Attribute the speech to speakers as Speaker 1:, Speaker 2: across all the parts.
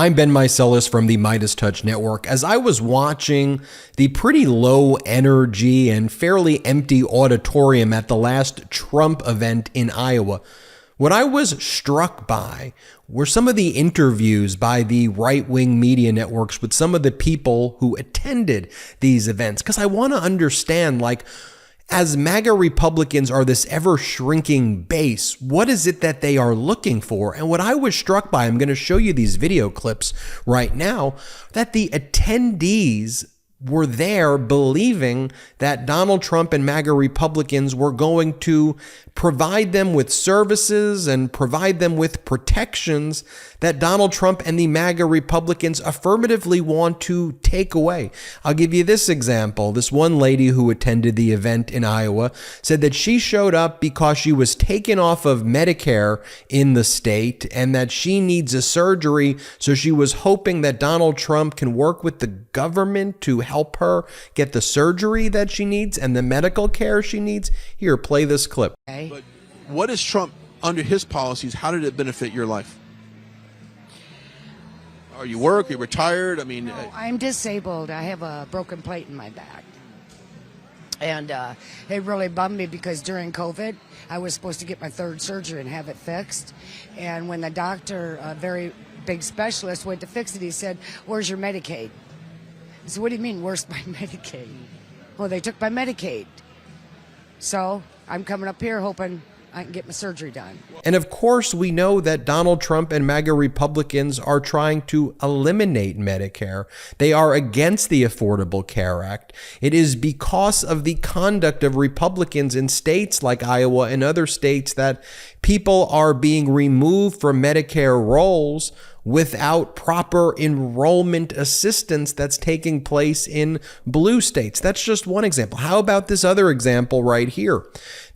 Speaker 1: I'm Ben Meiselas from the MeidasTouch network. As I was watching the pretty low energy and fairly empty auditorium at the last Trump event in Iowa, what I was struck by were some of the interviews by the right-wing media networks with some of the people who attended these events. Because I want to understand, as MAGA Republicans are this ever-shrinking base, what is it that they are looking for? And what I was struck by, I'm going to show you these video clips right now, that the attendees were there believing that Donald Trump and MAGA Republicans were going to provide them with services and provide them with protections that Donald Trump and the MAGA Republicans affirmatively want to take away. I'll give you this example. This one lady who attended the event in Iowa said that she showed up because she was taken off of Medicare in the state and that she needs a surgery. So she was hoping that Donald Trump can work with the government to help her get the surgery that she needs and the medical care she needs. Here, play this clip.
Speaker 2: But what is Trump, under his policies, how did it benefit your life? Are you work? Are you retired? I mean,
Speaker 3: no, I'm disabled. I have a broken plate in my back. And it really bummed me because during COVID, I was supposed to get my third surgery and have it fixed. And when the doctor, a very big specialist, went to fix it, he said, "Where's your Medicaid?" I said, "What do you mean, where's my Medicaid?" "Well, they took my Medicaid." So I'm coming up here hoping I can get my surgery done.
Speaker 1: And of course, we know that Donald Trump and MAGA Republicans are trying to eliminate Medicare. They are against the Affordable Care Act. It is because of the conduct of Republicans in states like Iowa and other states that people are being removed from Medicare rolls without proper enrollment assistance that's taking place in blue states. That's just one example. How about this other example right here?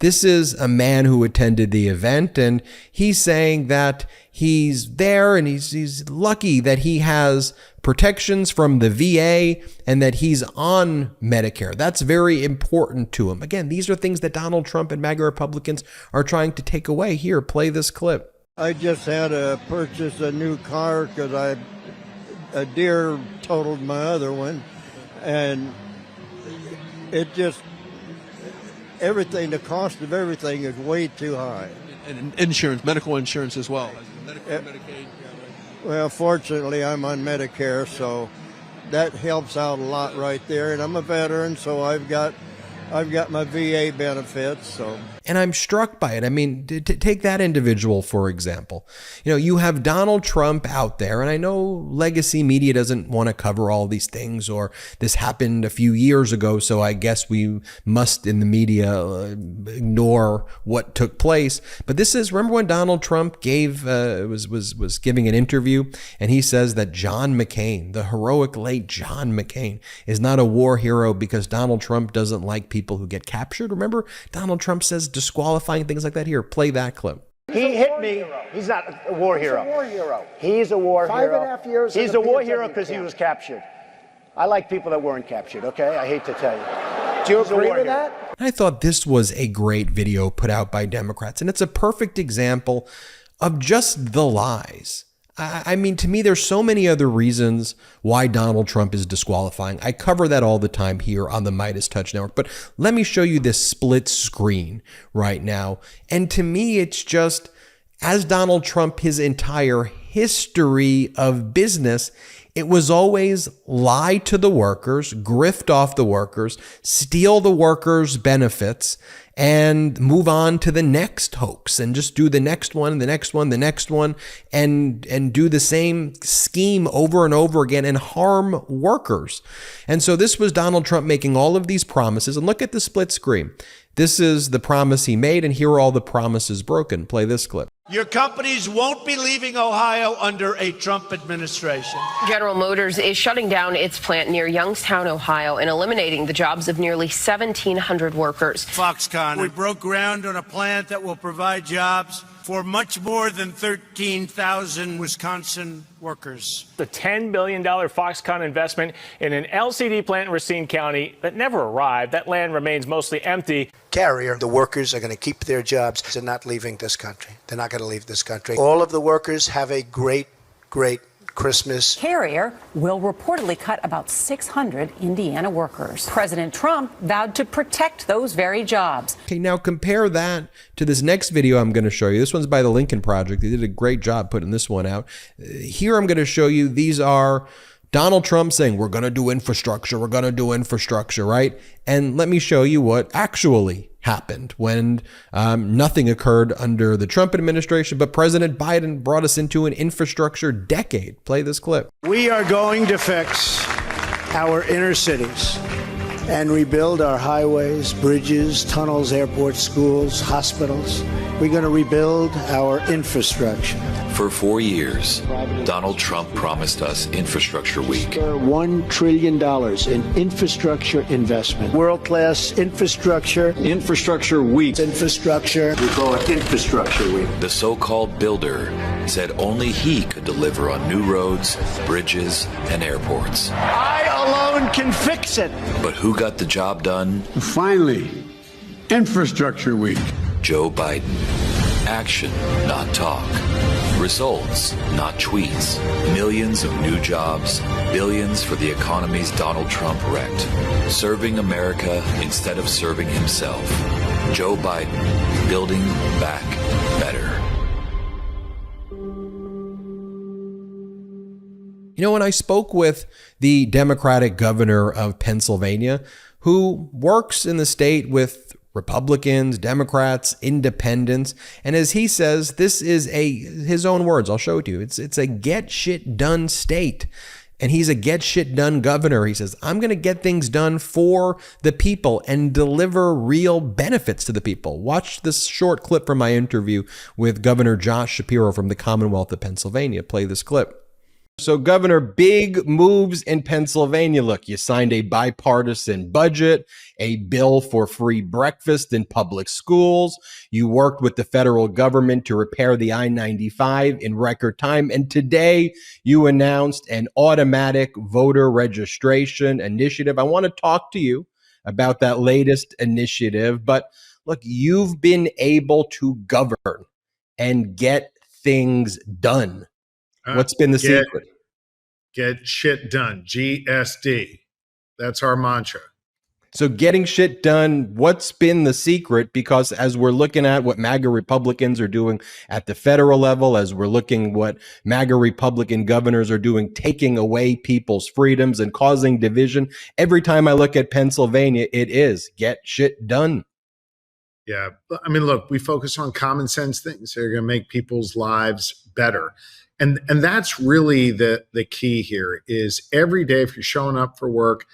Speaker 1: This is a man who attended the event, and he's saying that he's there and he's lucky that he has protections from the VA and that he's on Medicare. That's very important to him. Again, these are things that Donald Trump and MAGA Republicans are trying to take away. Here, play this clip.
Speaker 4: I just had to purchase a new car because a deer totaled my other one, and it just, everything, the cost of everything is way too high.
Speaker 2: And insurance, medical insurance as well. Medicare, Medicaid.
Speaker 4: Well, fortunately, I'm on Medicare, so that helps out a lot right there. And I'm a veteran, so I've got my VA benefits, so.
Speaker 1: And I'm struck by it. I mean, take that individual, for example. You know, you have Donald Trump out there, and I know legacy media doesn't want to cover all these things, or this happened a few years ago, so I guess we must in the media ignore what took place. But this is, remember when Donald Trump was giving an interview, and he says that John McCain, the heroic late John McCain, is not a war hero because Donald Trump doesn't like people who get captured. Remember, Donald Trump says disqualifying things like that. Here, play that clip.
Speaker 5: He hit me. He's not a war hero. He's a war hero. He's a war hero.
Speaker 6: 5.5 years.
Speaker 5: He's a war hero because he was captured. I like people that weren't captured, okay? I hate to tell you.
Speaker 6: Do you agree with that?
Speaker 1: I thought this was a great video put out by Democrats, and it's a perfect example of just the lies. I mean, to me, there's so many other reasons why Donald Trump is disqualifying. I cover that all the time here on the MeidasTouch network. But let me show you this split screen right now. And to me, it's just, as Donald Trump, his entire history of business, it was always lie to the workers, grift off the workers, steal the workers' benefits, and move on to the next hoax and just do the next one, the next one, the next one, and do the same scheme over and over again and harm workers. And so this was Donald Trump making all of these promises. And look at the split screen. This is the promise he made, and here are all the promises broken. Play this clip.
Speaker 7: Your companies won't be leaving Ohio under a Trump administration.
Speaker 8: General Motors is shutting down its plant near Youngstown, Ohio, and eliminating the jobs of nearly 1,700 workers.
Speaker 7: Foxconn, we broke ground on a plant that will provide jobs for much more than 13,000 Wisconsin workers.
Speaker 9: The $10 billion Foxconn investment in an LCD plant in Racine County that never arrived. That land remains mostly empty.
Speaker 10: Carrier, the workers are going to keep their jobs. They're not leaving this country. They're not going to leave this country. All of the workers have a great Christmas.
Speaker 6: Carrier will reportedly cut about 600 Indiana workers. President Trump vowed to protect those very jobs.
Speaker 1: Okay, now compare that to this next video I'm going to show you. This one's by the Lincoln Project. They did a great job putting this one out. Here I'm going to show you, these are Donald Trump saying, we're going to do infrastructure, right? And let me show you what actually happened when nothing occurred under the Trump administration, but President Biden brought us into an infrastructure decade. Play this clip.
Speaker 5: We are going to fix our inner cities and rebuild our highways, bridges, tunnels, airports, schools, hospitals. We're going to rebuild our infrastructure.
Speaker 11: For 4 years, Donald Trump promised us Infrastructure Week.
Speaker 5: $1 trillion in infrastructure investment. World-class infrastructure. Infrastructure Week. Infrastructure. We call it Infrastructure Week.
Speaker 11: The so-called builder said only he could deliver on new roads, bridges, and airports.
Speaker 5: I alone can fix it.
Speaker 11: But who got the job done?
Speaker 12: Finally, Infrastructure Week.
Speaker 11: Joe Biden. Action, not talk. Results, not tweets. Millions of new jobs, billions for the economies Donald Trump wrecked. Serving America instead of serving himself. Joe Biden, building back better.
Speaker 1: You know, when I spoke with the Democratic governor of Pennsylvania, who works in the state with Republicans, Democrats, independents, and as he says, this is his own words, I'll show it to you. It's a get shit done state. And he's a get shit done governor. He says, I'm going to get things done for the people and deliver real benefits to the people. Watch this short clip from my interview with Governor Josh Shapiro from the Commonwealth of Pennsylvania. Play this clip. So, Governor, big moves in Pennsylvania. Look, you signed a bipartisan budget, a bill for free breakfast in public schools. You worked with the federal government to repair the I-95 in record time. And today you announced an automatic voter registration initiative. I want to talk to you about that latest initiative. But look, you've been able to govern and get things done. What's been the secret?
Speaker 13: Get shit done. GSD. That's our mantra.
Speaker 1: So getting shit done, what's been the secret? Because as we're looking at what MAGA Republicans are doing at the federal level, as we're looking what MAGA Republican governors are doing, taking away people's freedoms and causing division, every time I look at Pennsylvania, it is get shit done.
Speaker 13: Yeah. I mean, look, we focus on common sense things that are going to make people's lives better. And that's really the key here is every day, if you're showing up for work,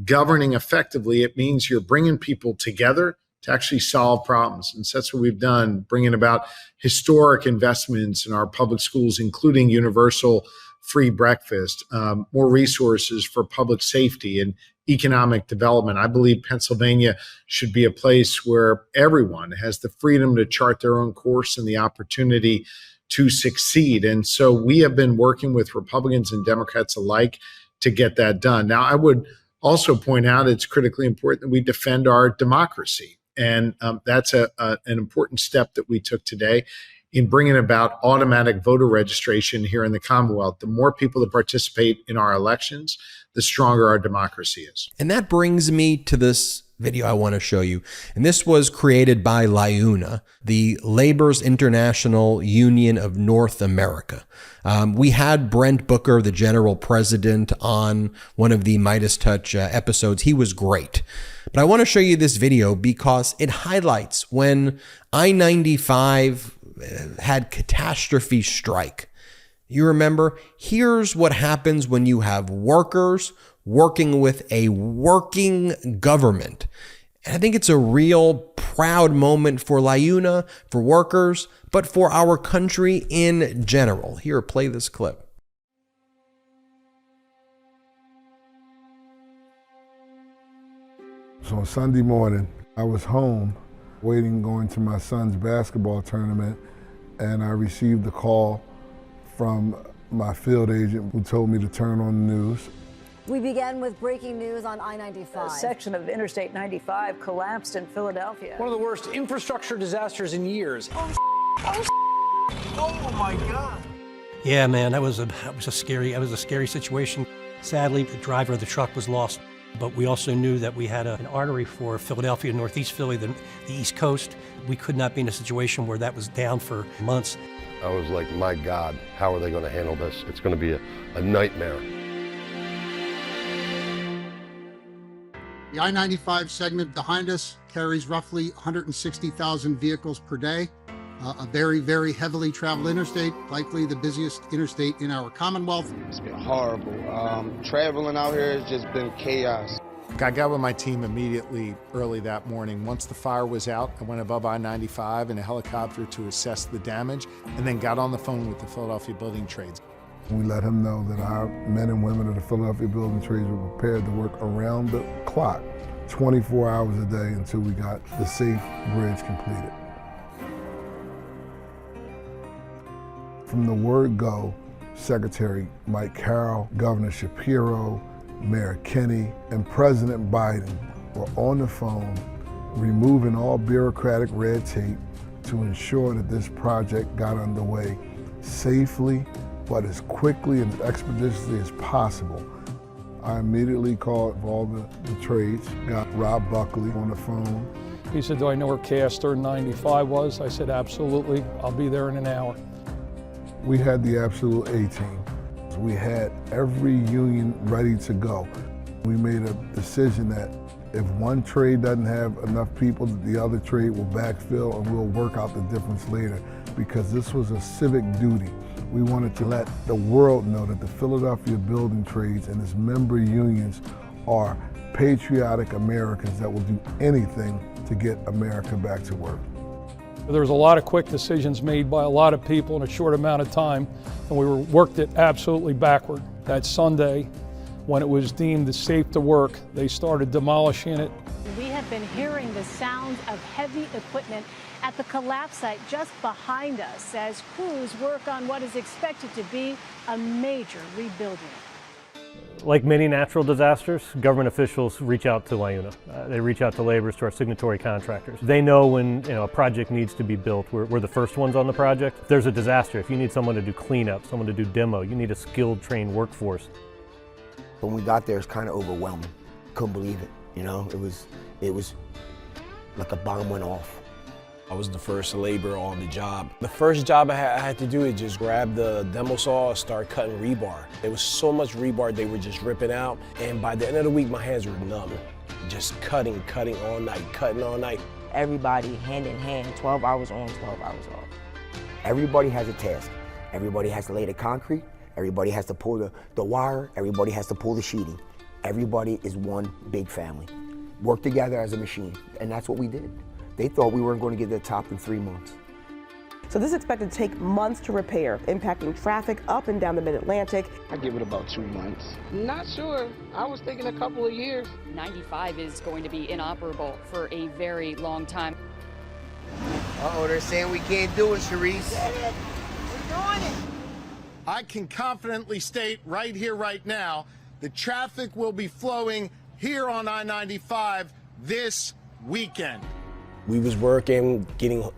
Speaker 13: governing effectively, it means you're bringing people together to actually solve problems. And so that's what we've done, bringing about historic investments in our public schools, including universal free breakfast, more resources for public safety and economic development. I believe Pennsylvania should be a place where everyone has the freedom to chart their own course and the opportunity to succeed. And so we have been working with Republicans and Democrats alike to get that done. Now, I would also point out it's critically important that we defend our democracy. And that's an important step that we took today in bringing about automatic voter registration here in the Commonwealth. The more people that participate in our elections, the stronger our democracy is.
Speaker 1: And that brings me to this video I want to show you. And this was created by LiUNA, the Labor's International Union of North America. We had Brent Booker, the general president, on one of the MeidasTouch episodes. He was great. But I want to show you this video because it highlights when I-95 had catastrophe strike. You remember? Here's what happens when you have workers working with a working government. And I think it's a real proud moment for LiUNA, for workers, but for our country in general. Here, play this clip.
Speaker 14: So on Sunday morning, I was home going to my son's basketball tournament, and I received a call from my field agent who told me to turn on the news.
Speaker 15: We began with breaking news on I-95.
Speaker 6: A section of Interstate 95 collapsed in Philadelphia.
Speaker 16: One of the worst infrastructure disasters in years.
Speaker 6: Oh,
Speaker 16: my God. Yeah, man, that was a scary situation. Sadly, the driver of the truck was lost, but we also knew that we had an artery for Philadelphia, Northeast Philly, the East Coast. We could not be in a situation where that was down for months.
Speaker 17: I was like, my God, how are they going to handle this? It's going to be a nightmare.
Speaker 18: The I-95 segment behind us carries roughly 160,000 vehicles per day. A very, very heavily traveled interstate, likely the busiest interstate in our Commonwealth.
Speaker 19: It's been horrible. Traveling out here has just been chaos.
Speaker 13: I got with my team immediately early that morning. Once the fire was out, I went above I-95 in a helicopter to assess the damage, and then got on the phone with the Philadelphia Building Trades.
Speaker 14: We let him know that our men and women of the Philadelphia Building Trades were prepared to work around the clock, 24 hours a day until we got the safe bridge completed. From the word go, Secretary Mike Carroll, Governor Shapiro, Mayor Kenney, and President Biden were on the phone removing all bureaucratic red tape to ensure that this project got underway safely, but as quickly and as expeditiously as possible. I immediately called all the trades, got Rob Buckley on the phone.
Speaker 20: He said, do I know where Chaos 95 was? I said, absolutely, I'll be there in an hour.
Speaker 14: We had the absolute A-team. We had every union ready to go. We made a decision that if one trade doesn't have enough people, the other trade will backfill and we'll work out the difference later, because this was a civic duty. We wanted to let the world know that the Philadelphia Building Trades and its member unions are patriotic Americans that will do anything to get America back to work.
Speaker 20: There was a lot of quick decisions made by a lot of people in a short amount of time, and we worked it absolutely backward. That Sunday, when it was deemed safe to work, they started demolishing it.
Speaker 21: We have been hearing the sounds of heavy equipment at the collapse site just behind us as crews work on what is expected to be a major rebuilding.
Speaker 9: Like many natural disasters, government officials reach out to LiUNA. They reach out to laborers, to our signatory contractors. They know when a project needs to be built. We're the first ones on the project. If there's a disaster, if you need someone to do cleanup, someone to do demo, you need a skilled, trained workforce.
Speaker 22: When we got there, it was kind of overwhelming. Couldn't believe it. It was like a bomb went off.
Speaker 23: I was the first laborer on the job. The first job I had to do is just grab the demo saw and start cutting rebar. There was so much rebar they were just ripping out, and by the end of the week, my hands were numb. Just cutting all night, cutting all night.
Speaker 24: Everybody hand in hand, 12 hours on, 12 hours off.
Speaker 22: Everybody has a task. Everybody has to lay the concrete. Everybody has to pull the wire. Everybody has to pull the sheeting. Everybody is one big family. Work together as a machine, and that's what we did. They thought we weren't going to get to the top in 3 months.
Speaker 25: So this is expected to take months to repair, impacting traffic up and down the Mid-Atlantic.
Speaker 19: I give it about 2 months. Not sure. I was thinking a couple of years.
Speaker 26: 95 is going to be inoperable for a very long time.
Speaker 27: Uh-oh, they're saying we can't do it, Sharice.
Speaker 25: We're doing it.
Speaker 28: I can confidently state right here, right now, the traffic will be flowing here on I-95 this weekend.
Speaker 23: We was working, getting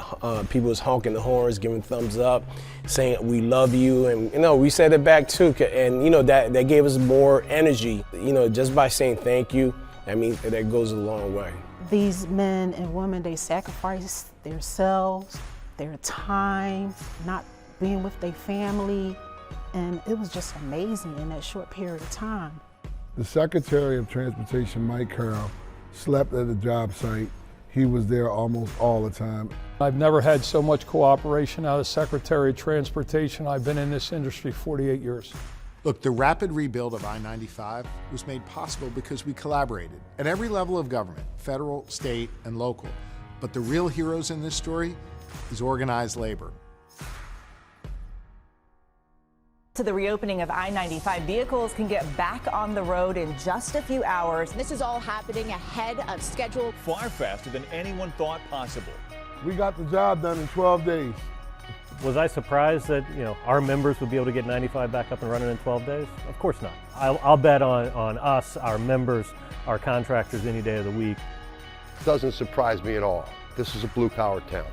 Speaker 23: people was honking the horns, giving thumbs up, saying we love you, and we said it back too, and that gave us more energy. Just by saying thank you, that goes a long way.
Speaker 29: These men and women, they sacrifice themselves, their time, not being with their family, and it was just amazing in that short period of time.
Speaker 14: The Secretary of Transportation, Mike Carroll, slept at the job site. He was there almost all the time.
Speaker 20: I've never had so much cooperation out of Secretary of Transportation. I've been in this industry 48 years.
Speaker 13: Look, the rapid rebuild of I-95 was made possible because we collaborated at every level of government, federal, state, and local. But the real heroes in this story is organized labor.
Speaker 25: To the reopening of I-95, vehicles can get back on the road in just a few hours.
Speaker 30: This is all happening ahead of schedule.
Speaker 31: Far faster than anyone thought possible.
Speaker 14: We got the job done in 12 days.
Speaker 9: Was I surprised that our members would be able to get 95 back up and running in 12 days? Of course not. I'll bet on us, our members, our contractors any day of the week.
Speaker 17: Doesn't surprise me at all. This is a blue-collar town.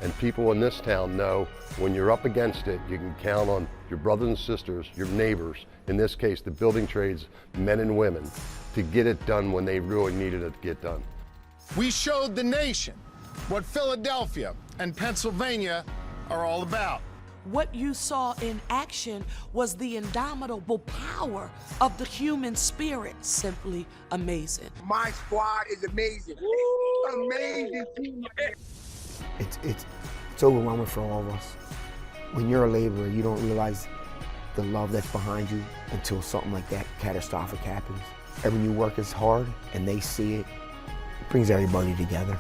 Speaker 17: And people in this town know when you're up against it, you can count on your brothers and sisters, your neighbors, in this case, the building trades, men and women, to get it done when they really needed it to get done.
Speaker 28: We showed the nation what Philadelphia and Pennsylvania are all about.
Speaker 1: What you saw in action was the indomitable power of the human spirit. Simply amazing.
Speaker 27: My squad is amazing. Amazing team.
Speaker 22: It's overwhelming for all of us. When you're a laborer, you don't realize the love that's behind you until something like that catastrophic happens. And when you work as hard and they see it, it brings everybody together.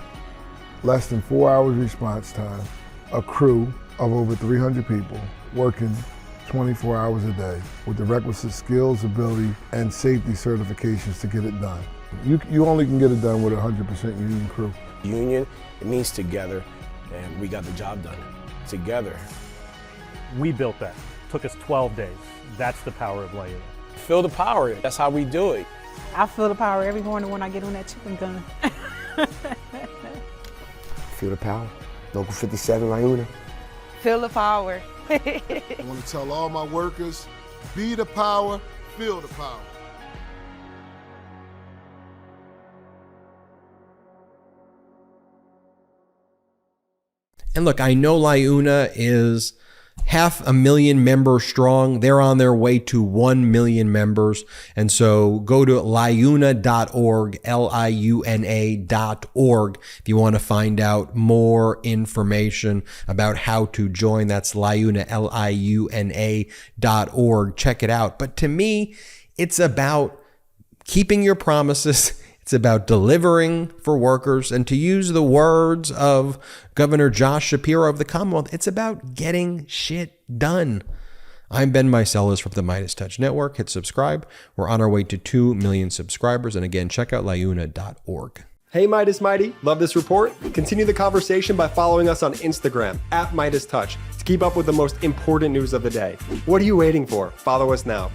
Speaker 14: Less than 4 hours response time, a crew of over 300 people working 24 hours a day with the requisite skills, ability, and safety certifications to get it done. You only can get it done with a 100% union crew.
Speaker 23: Union, it means together, and we got the job done together.
Speaker 9: We built that. It took us 12 days. That's the power of LiUNA.
Speaker 23: Feel the power. That's how we do it.
Speaker 29: I feel the power every morning when I get on that chicken gun.
Speaker 22: Feel the power. Local 57, LiUNA.
Speaker 25: Feel the power.
Speaker 14: I want to tell all my workers, be the power, feel the power.
Speaker 2: And look, I know LiUNA is 500,000 members strong. They're on their way to 1 million members. And so go to LiUNA.org, LiUNA.org, if you want to find out more information about how to join. That's LiUNA, LiUNA.org. Check it out. But to me, it's about keeping your promises. It's about delivering for workers. And to use the words of Governor Josh Shapiro of the Commonwealth, it's about getting shit done. I'm Ben Meiselas from the MeidasTouch Network. Hit subscribe. We're on our way to 2 million subscribers. And again, check out LiUNA.org.
Speaker 3: Hey Meidas Mighty, love this report? Continue the conversation by following us on Instagram @MeidasTouch to keep up with the most important news of the day. What are you waiting for? Follow us now.